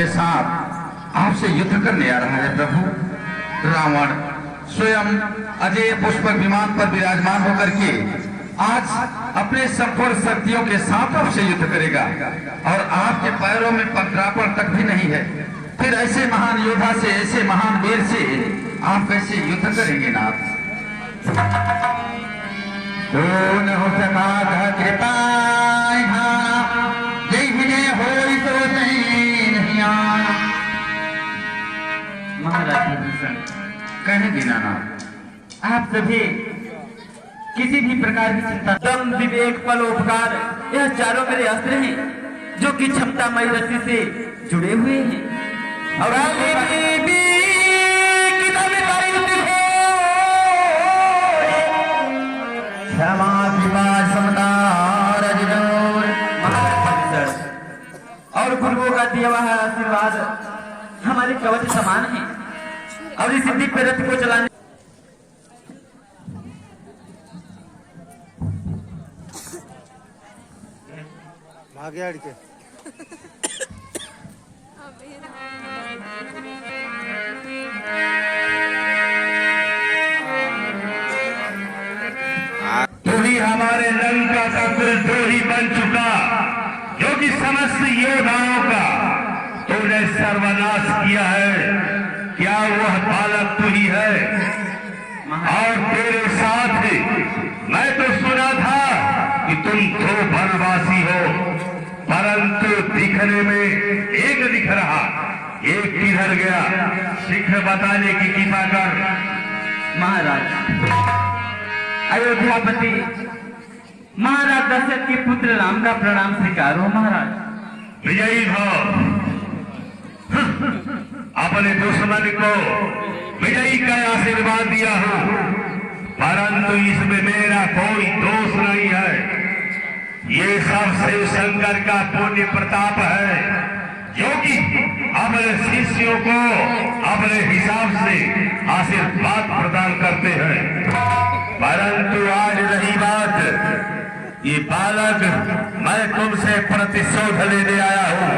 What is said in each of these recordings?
के साथ आपसे युद्ध करने आ रहा है प्रभु। रावण स्वयं अजय पुष्पक विमान पर विराजमान होकर के आज अपने संपूर्ण शक्तियों के साथ आपसे युद्ध करेगा और आपके पैरों में पत्रापण तक भी नहीं है। फिर ऐसे महान योद्धा से, ऐसे महान वीर से आप कैसे युद्ध करेंगे नाथ? हो सका कृपा महाराज भूषण कहने दीनानाथ, आप सभी किसी भी प्रकार की चिंता, दम, विवेक, परोपकार, यह चारों मेरे अस्त्र हैं जो कि क्षमतामयी रस्सी से जुड़े हुए हैं। और और गुरुओं का दिया हुआ आशीर्वाद हमारे कवच समान है और इस दिव्य रथ को चलाने भाग्य के तू ही हमारे लंका का कुलद्रोही बन चुका, जो कि समस्त योद्धाओं का तूने सर्वनाश किया है। क्या वह बालक तू ही है? और तेरे साथ मैं तो सुना था कि तुम दो वनवासी हो, परंतु दिखने में एक दिख रहा, एक किधर गया? शीघ्र बताने की कृपा कर। महाराज अयोध्यापति महाराज दशरथ के पुत्र राम का प्रणाम स्वीकार हो महाराज। विजयी भव। अपने दुश्मन को विजयी का आशीर्वाद दिया हो, परंतु इसमें मेरा कोई दोष नहीं है। ये सब शिव शंकर का पुण्य प्रताप है, जो कि अपने शिष्यों को अपने हिसाब से आशीर्वाद प्रदान करते हैं। परंतु आज रही बात, ये बालक मैं तुमसे प्रतिशोध लेने आया हूं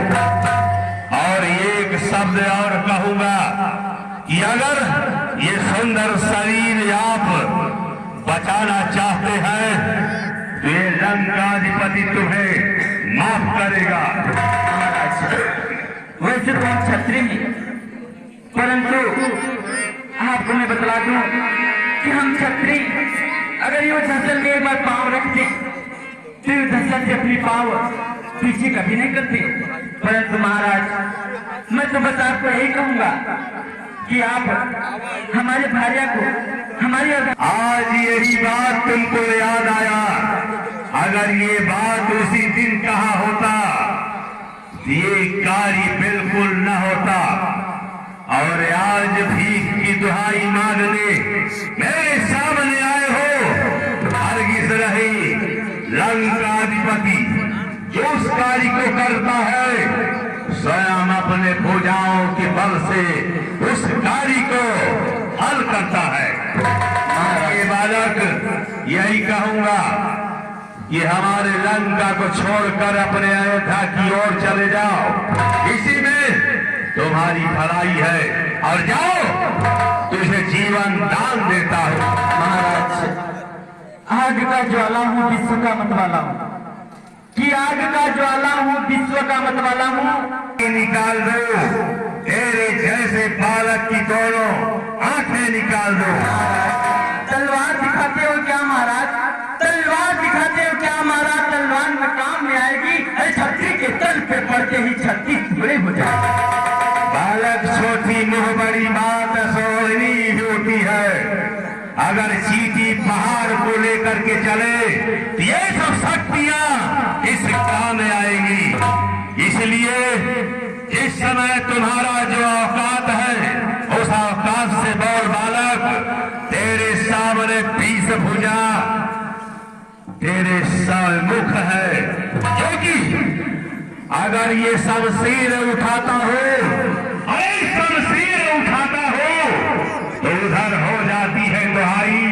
और एक शब्द और कहूंगा कि अगर ये सुंदर शरीर आप बचाना चाहते हैं तो ये लंकाधिपति तुम्हें माफ करेगा। वैसे तो हम क्षत्रिय हैं, परंतु आपको मैं बतला दूं कि हम क्षत्रिय अगर ये धसल में एक बार पांव रखते तो धसल से अपनी पांव पीछे कभी नहीं करते। परंतु महाराज मैं तो बस आपको यही कहूंगा कि आप हमारे भार्या को हमारी आज यही बात तुमको याद आया। अगर ये बात उसी दिन कहा होता ये कार्य बिल्कुल न होता। और आज भीख की दुहाई मांगने मेरे सामने आए हो। हरगिज रही लंकाधिपति जो उस कार्य को करता है स्वयं अपने भुजाओं के बल से उस कार्य को हल करता है। ये बालक यही कहूंगा कि हमारे लंका को छोड़कर अपने अयोध्या की ओर चले जाओ, इसी में तुम्हारी भलाई है। और जाओ, तुझे जीवन दान देता हूं। महाराज आग का ज्वाला हूँ, विश्व का मतवाला हूँ कि आग का ज्वाला हूँ, विश्व का मतवाला हूँ। निकाल दो तेरे जैसे बालक की दोनों आंखें निकाल दो। तलवार दिखाते हो क्या महाराज? तलवार दिखाते हो क्या महाराज? तलवार में काम में आएगी, छतरी के तल पे पड़ते ही छत्तीस टुकड़े हो जाए। बालक छोटी मुंह बड़ी बात सोहनी होती है। अगर चीटी पहाड़ को लेकर के चले तो ये सब शक्तियां इस काम में आएंगी। इसलिए इस समय तुम्हारा जो औकात है उस औकात से बोल बालक। तेरे सामने 20 भुजा, तेरे सामने मुख है, क्योंकि अगर ये शमशीर उठाता हो, अरे शमशीर उठाता हो तो उधर हो जाती है दुहाई।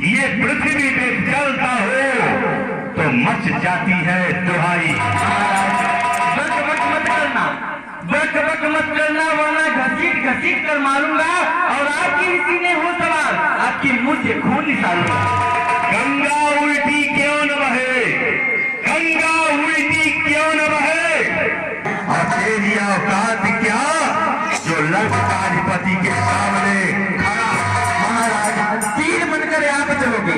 ये पृथ्वी पे चलता हो तो मच जाती है दुहाई। मत करना, बक बक मत करना वरना घसीट घसीट कर मारूंगा और आपकी भी सीने हो सवार, आपकी मुंह से खून निकालूंगा। गंगा उल्टी क्यों न बहे, गंगा उल्टी क्यों न बहे, और तेरी औकात क्या जो लंकाधिपति के सामने खड़ा। महाराज तीर बनकर यहाँ पे चलोगे,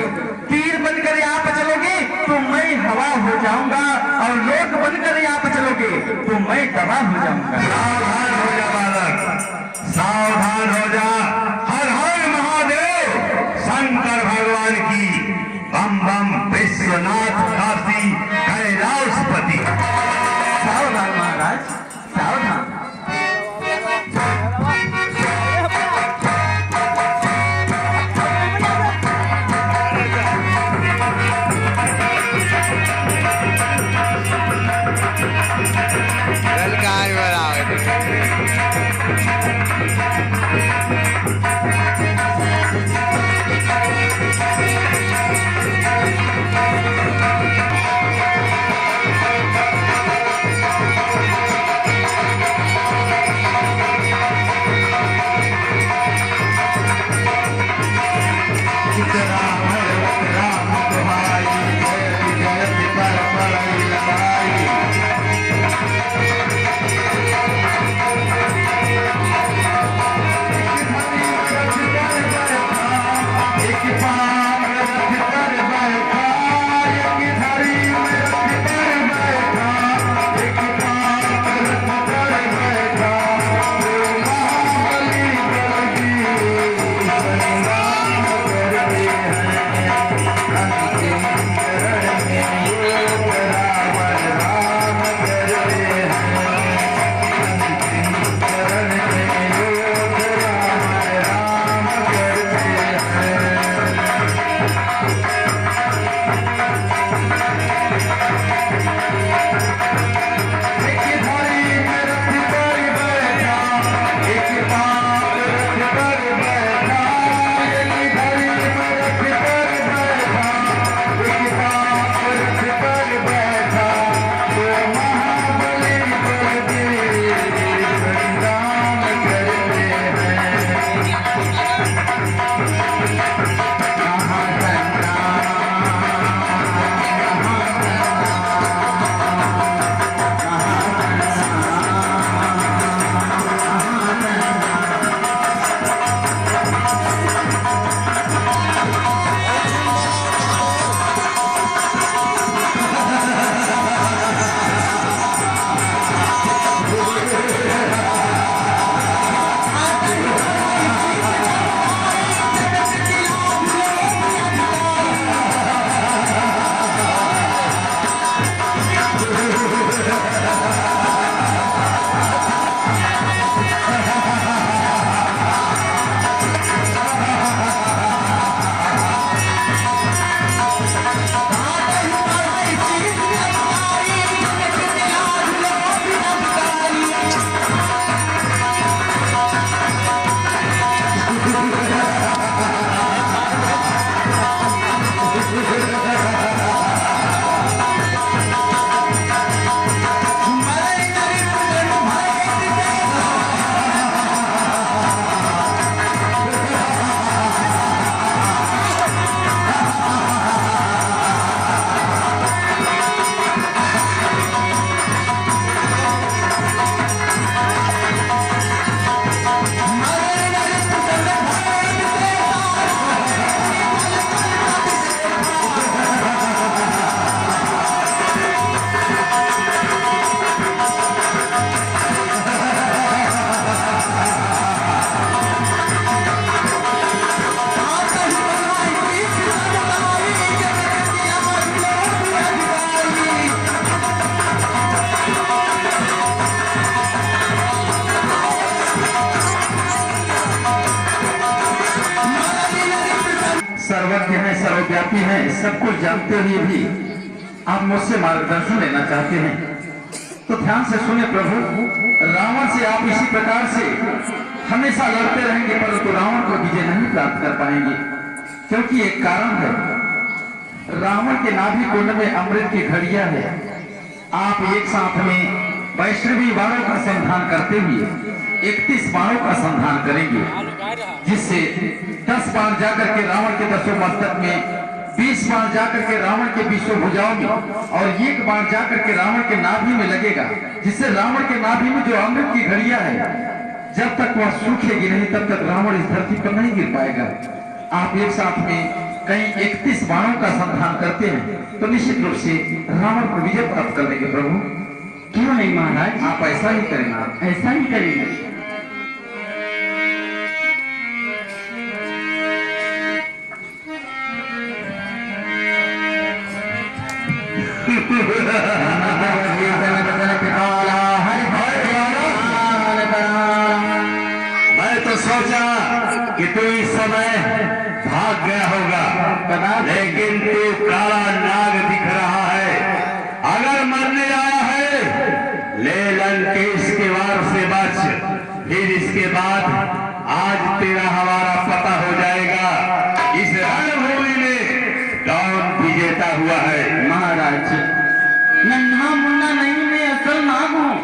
तीर बनकर यहाँ पे चलोगे तो मैं हवा हो जाऊंगा, और लोग बनकर यहाँ पे चलोगे तो मैं दवा हो जाऊंगा। सावधान हो जा बालक, सावधान हो जा। हर हर महादेव, शंकर भगवान की, बम बम विश्वनाथ काशी कैलाशपति। सावधान महाराज, सावधान। सर्वज्ञ है, सर्वव्यापी है, सब कुछ जानते हुए भी आप मुझसे मार्गदर्शन लेना चाहते हैं तो ध्यान से सुने प्रभु। रावण से आप इसी प्रकार से हमेशा लड़ते रहेंगे परंतु रावण को विजय नहीं प्राप्त कर पाएंगे, क्योंकि एक कारण है, रावण के नाभि कुंड में अमृत की घड़ियां है। आप एक साथ में वैष्णवी बाणों का संधान करते हुए 31 बाणों का संधान करेंगे, जिससे 10 बाण जाकर के रावण के 10 मस्तक में, 20 बाण जाकर के रावण के 20 भुजाओं में और 1 बाण जाकर के रावण के नाभि में लगेगा, जिससे रावण के नाभि में जो अमृत की घड़िया है, जब तक वह सूखेगी नहीं तब तक रावण इस धरती पर नहीं गिर पाएगा। आप एक साथ में कहीं 31 बाणों का संधान करते हैं तो निश्चित रूप से रावण को विजय प्राप्त कर देंगे। प्रभु क्यों नहीं महाराज, आप ऐसा ही करेंगे, आप ऐसा ही करेंगे। मैं तो सोचा कि तू इस समय भाग गया होगा, लेकिन तू काला नाग दिख रहा है। अगर मरने आया है, ले लंकेश के वार से बच, फिर इसके बाद आज तेरा हमारा पता हो जाएगा इस रणभूमि में कौन विजेता हुआ है। महाराज नन्हा मुन्ना नहीं, मैं असल नाग हूँ।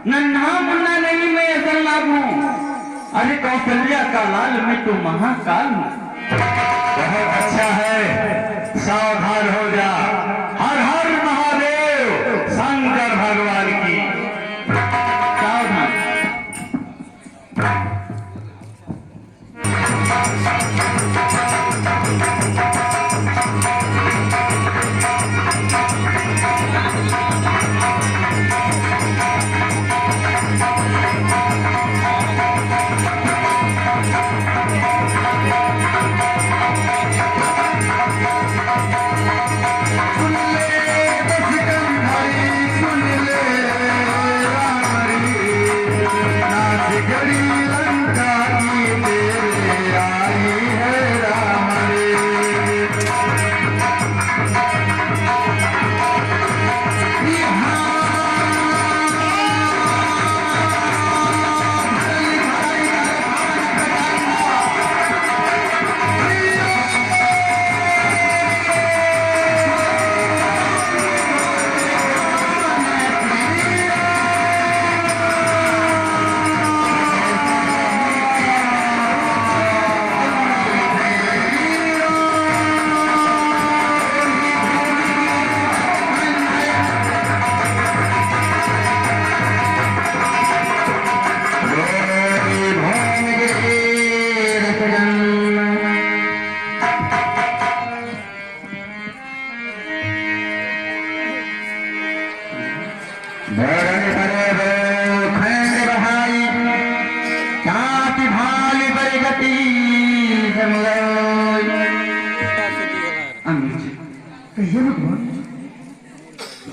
नन्हा मुन्ना नहीं, मैं असल नाग हूँ। अरे कौशल्या का लाल, मैं तो महाकाल हूँ। बहुत अच्छा है, सावधान हो जा। हर हर महादेव, शंकर भगवान की। सावधान।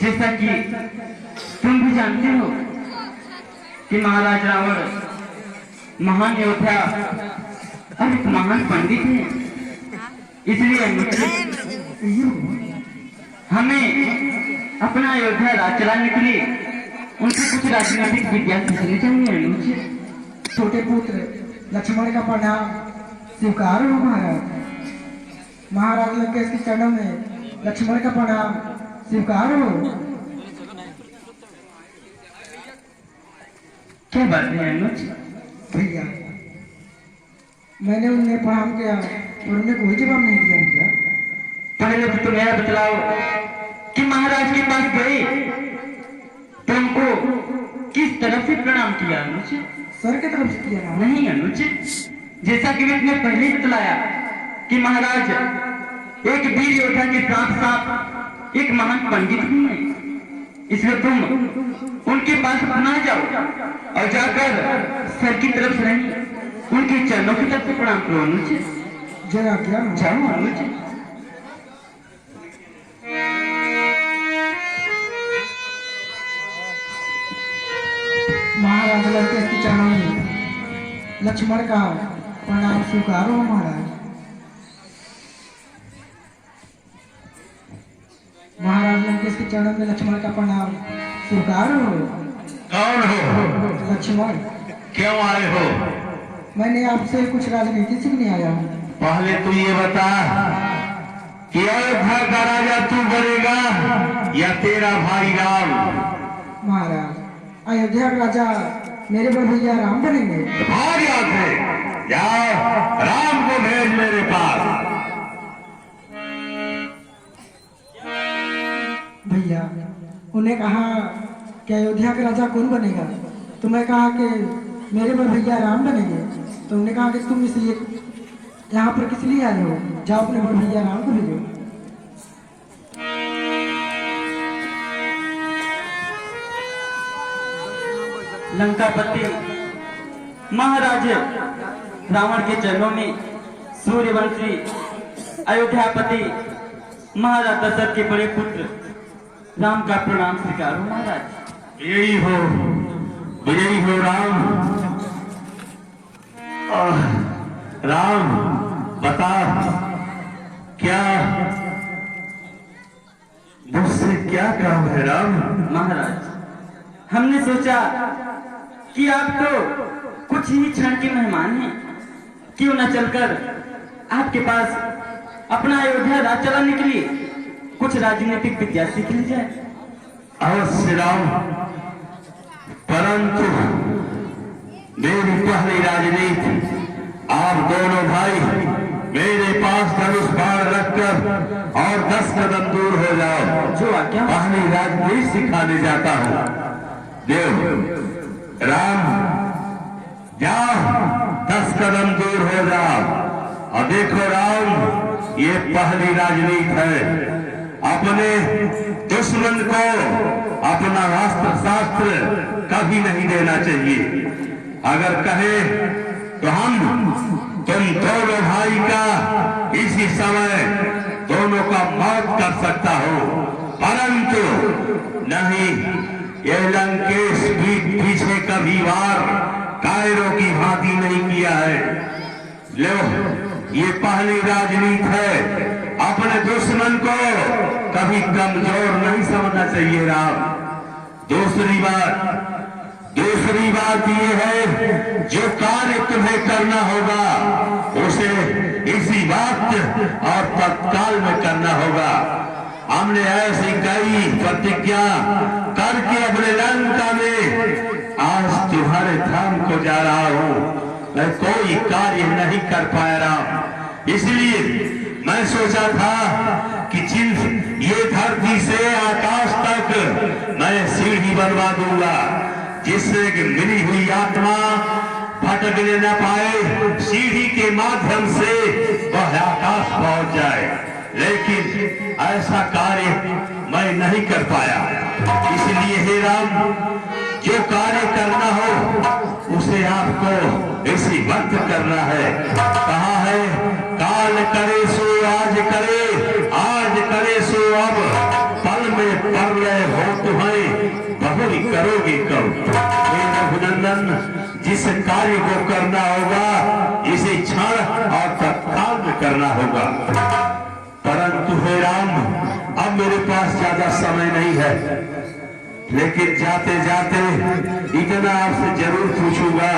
जैसा कि तुम भी जानते हो कि महाराज रावण महान योद्धा और एक महान पंडित है, इसलिए हमें अपना अयोध्या राज चलाने के लिए उनसे कुछ राजनीतिक विद्या सीखनी चाहिए। अनुज, छोटे पुत्र लक्ष्मण का प्रणाम स्वीकार हो महाराज। महाराज लंकेश के चरणों में लक्ष्मण का प्रणाम स्वीकार हो। क्या बात है अनुज? भैया मैंने उन्हें प्रणाम किया और उन्हें कोई जवाब नहीं दिया। भैया पहले तो तुम यह बतलाओ कि महाराज के पास गए तुमको किस तरफ से प्रणाम किया? अनुज, सर की तरफ से किया ना? नहीं अनुज, जैसा कि मैंने पहले ही बतलाया कि महाराज एक वीर योद्धा के साथ साथ एक महान पंडित भी है, इसलिए तुम उनके पास पुनः जाओ और जाकर सर की तरफ से नहीं उनके चरणों की तरफ से प्रणाम करो। अनुज, जरा क्या जाओ अनुज। महाराज लंकेश के चरणों में लक्ष्मण का प्रणाम स्वीकार हो। महाराज महाराज लंकेश के चरणों में लक्ष्मण का प्रणाम स्वीकार हो। कौन हो? लक्ष्मण, क्यों आए हो? मैंने आपसे कुछ राजनीति सीखने आया हूँ। पहले तू ये बता कि अयोध्या का राजा तू बनेगा या तेरा भाई राम? महाराज अयोध्या का राजा मेरे बड़ भैया राम बनेंगे। भाग यहाँ से, जाओ राम को भेज मेरे पास। भैया उन्हें कहा कि अयोध्या का राजा कौन बनेगा, तो मैं कहा कि मेरे बड़ भैया राम बनेंगे। तो उन्होंने कहा कि तुम इसलिए यहाँ पर किस लिए आए हो, जाओ अपने बड़ भैया राम को भेजो। लंकापति महाराज रावण के चरणों में सूर्यवंशी अयोध्यापति महाराज दशरथ के बड़े पुत्र राम का प्रणाम स्वीकारो महाराज। यही हो राम। राम बता, क्या मुझसे क्या काम है राम? महाराज हमने सोचा कि आप तो कुछ ही क्षण के मेहमान हैं, क्यों न चलकर आपके पास अपना अयोध्या राज चलाने के लिए कुछ राजनीतिक विद्या सीख ली जाए। अवश्य राम, परंतु मेरी पहली राजनीति, आप दोनों भाई मेरे पास धनुष बाण रखकर और 10 कदम दूर हो जाओ। जो आज्ञा। पहली राजनीति सिखाने जाता हूँ। देव राम, जाओ 10 कदम दूर हो जाओ। और देखो राम, ये पहली राजनीति है। अपने दुश्मन को अपना रास्त्र शास्त्र कभी नहीं देना चाहिए। अगर कहे तो तुम दोनों भाई का इसी समय दोनों का मौत कर सकता हो, परंतु नहीं, ये लंकेश भी पीछे कभी वार कायरों की भांति नहीं किया है। लो, ये पहली राजनीति है। अपने दुश्मन को कभी कमजोर नहीं समझना चाहिए राम। दूसरी बात ये है, जो कार्य तुम्हें करना होगा उसे इसी वक्त और तत्काल में करना होगा। हमने ऐसी कई प्रतिज्ञा करके अपने लंका में आज तुम्हारे धाम को जा रहा हूँ, मैं कोई कार्य नहीं कर पाया राम। इसलिए मैं सोचा था कि ये धरती से आकाश तक मैं सीढ़ी बनवा दूंगा, जिससे कि मिली हुई आत्मा भटकने न पाए, सीढ़ी के माध्यम से वह आकाश पहुंच जाए। लेकिन ऐसा कार्य मैं नहीं कर पाया। इसलिए हे राम, जो कार्य करना हो उसे आपको इसी वक्त करना है। कहा है, काल करे सो आज करे, आज करे सो अब, पल में प्रलय हो तुम्हें बहुरी करोगे कब। हे रघुनंदन, जिस कार्य को करना होगा इसे क्षण और तत्काल में करना होगा। परंतु हे राम, अब मेरे पास ज्यादा समय नहीं है, लेकिन जाते जाते इतना आपसे जरूर पूछूंगा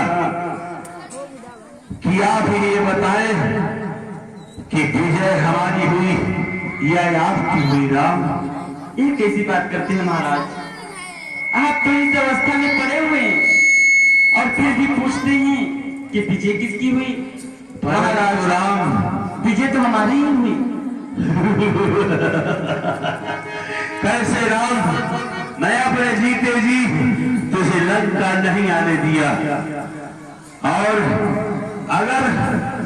कि आप ये बताएं कि विजय हमारी हुई या आपकी हुई राम? ये कैसी बात करते हैं महाराज, आप तो इस अवस्था में पड़े हुए हैं और फिर भी पूछते हैं कि विजय किसकी हुई? महाराज राम, विजय तो हमारी ही हुई। कैसे राम? मैं अपने जीते जी तुझे लंका नहीं आने दिया, और अगर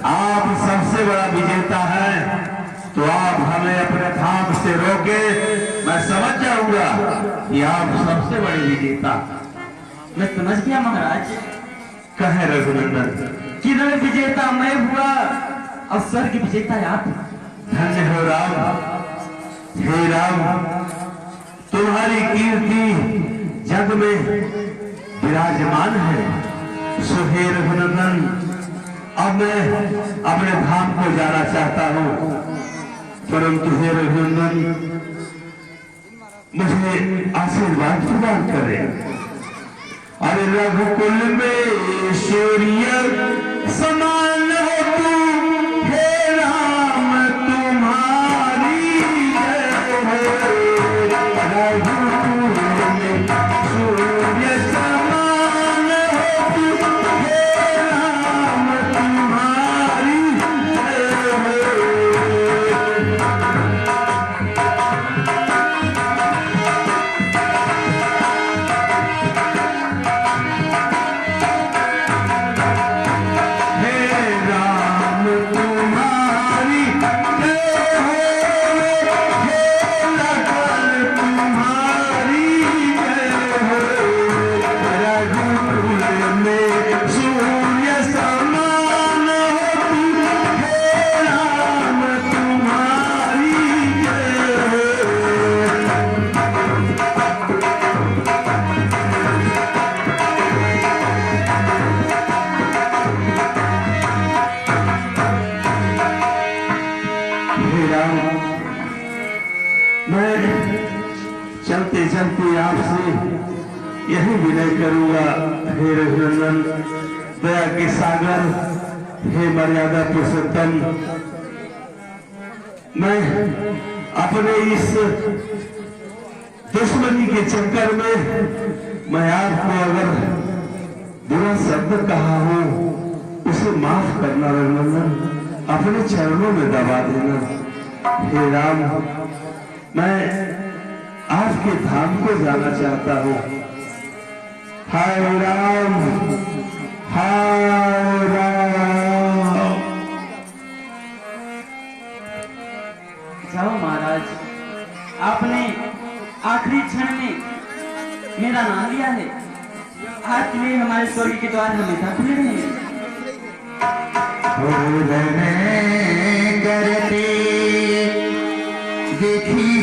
आप सबसे बड़ा विजेता है तो आप हमें अपने धाम से रोके, मैं समझ जाऊंगा कि आप सबसे बड़े विजेता। मैं समझ गया महाराज। कहे रघुनंदन, कि रण विजेता मैं हुआ और स्वर्ग विजेता आप। धन्य हो राम। हे राम, तुम्हारी कीर्ति जग में विराजमान है। सो हे रघुनंदन, अब मैं अपने धाम को जाना चाहता हूँ, परंतु हे रघुनंदन मुझे आशीर्वाद प्रदान करें। अरे रघुकुल में सूर्य समान हो तू, हे राम तुम्हारी जय हो। रघुकुल में सूर्य समान कि आपसे यही विनय करूंगा, हे रघुनंदन, दया के सागर, हे मर्यादा पुरुषोत्तम, मैं अपने इस दुश्मनी के चक्कर में मैं आपको अगर बुरा शब्द कहा हूं उसे माफ करना रघुनंदन, अपने चरणों में दबा देना। हे राम, मैं आपके धाम को जाना चाहता हूँ। हाय राम, हाय राम। जाओ महाराज, आपने आखिरी क्षण में मेरा नाम लिया है। आज के लिए हमारे स्वर्ग के द्वार हमेशा खुले रहेंगे। करते देखी